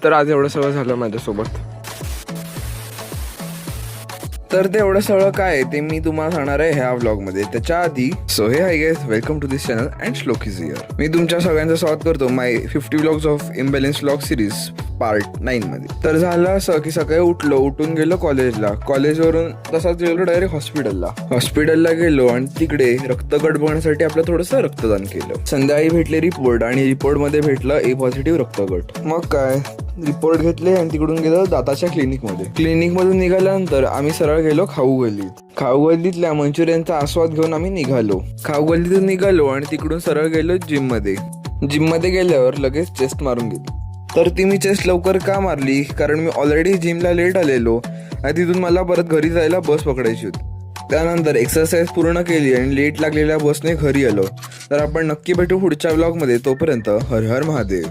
तर आज एवढं सगळं झालं माझ्यासोबत. तर ते एवढं सगळं काय ते मी तुम्हाला सांगणार आहे ह्या व्लॉगमध्ये. त्याच्या आधी so hey hi guys, welcome to this channel and Shlok is here. मी तुमच्या सगळ्यांचं स्वागत करतो my 50 vlogs of imbalance vlog series part 9 मध्ये. तर झालं असं की सकाळी उठून गेलो कॉलेजला. कॉलेजवरून तसाच गेलो डायरेक्ट हॉस्पिटलला गेलो आणि तिकडे रक्तगट बघण्यासाठी आपलं थोडंसं रक्तदान केलं. संध्याकाळी भेटले रिपोर्ट आणि रिपोर्टमध्ये भेटलं ए पॉझिटिव्ह रक्तगट. मग काय रिपोर्ट घेतले आणि तिकडून गेलो दाताच्या क्लिनिकमधून निघाल्यानंतर आम्ही सरळ गेलो खाऊ गल्लीतल्या मंचुरियनचा आस्वाद घेऊन आम्ही निघालो. खाऊ गल्लीतून निघालो आणि तिकडून सरळ गेलो जिम मध्ये गेल्यावर लगेच चेस्ट मारून घेतली. तर ती मी चेस्ट लवकर का मारली, कारण मी ऑलरेडी जिमला लेट आलेलो आणि तिथून मला परत घरी जायला बस पकडायची होती. त्यानंतर एक्सरसाइज पूर्ण केली आणि लेट लागलेल्या बसने घरी आलो. तर आपण नक्की भेटू पुढच्या व्लॉगमध्ये. तोपर्यंत हर हर महादेव.